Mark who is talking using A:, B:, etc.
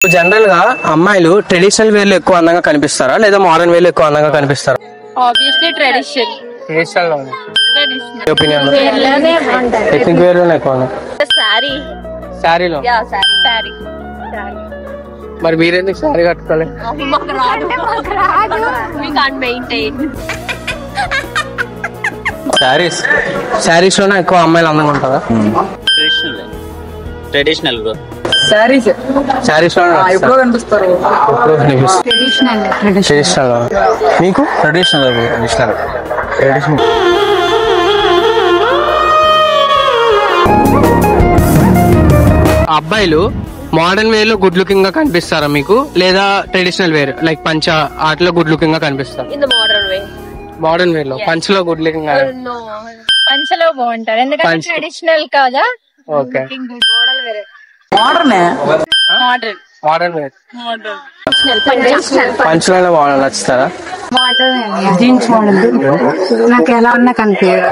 A: General గా అమ్మాయిలు traditional wear లో ఎక్కువ అందంగా కనిపిస్తారా లేదా మోడర్న్ వేర్ లో ఎక్కువ అందంగా కనిపిస్తారా?
B: Obviously traditional.
A: Opinion ethnic wear లోనే ఎక్కువ
B: సారీ
A: శారీలో.
B: సారీ
A: మరి మీరెందుకు శారీ కట్టుకోవాలి? శారీస్ లోనే ఎక్కువ అమ్మాయిలు అందంగా ఉంటారా?
C: ట్రెడిషనల్
A: శారీస్ లో ఎప్పుడో కనిపిస్తారు. ట్రెడిషనల్ మీకు ట్రెడిషనల్ అబ్బాయిలు మోడర్న్ వేర్ లో గుడ్ లుకింగ్ గా కనిపిస్తారా మీకు లేదా ట్రెడిషనల్ వేర్ లైక్ పంచ ఆటలో గుడ్ లుకింగ్ గా కనిపిస్తారు? మోడర్న్ వేర్ లో పంచలో గుడ్ లుకింగ్
B: పంచలో బాగుంటారు ఎందుకంటే ట్రెడిషనల్ కదా.
A: ఓకే మోడర్న్ వేర్ పంచలో బాగుంటుంది నచ్చుతారా?
D: జీన్స్ మోడల్ నాకు ఎలా ఉన్నా కనిపించదు.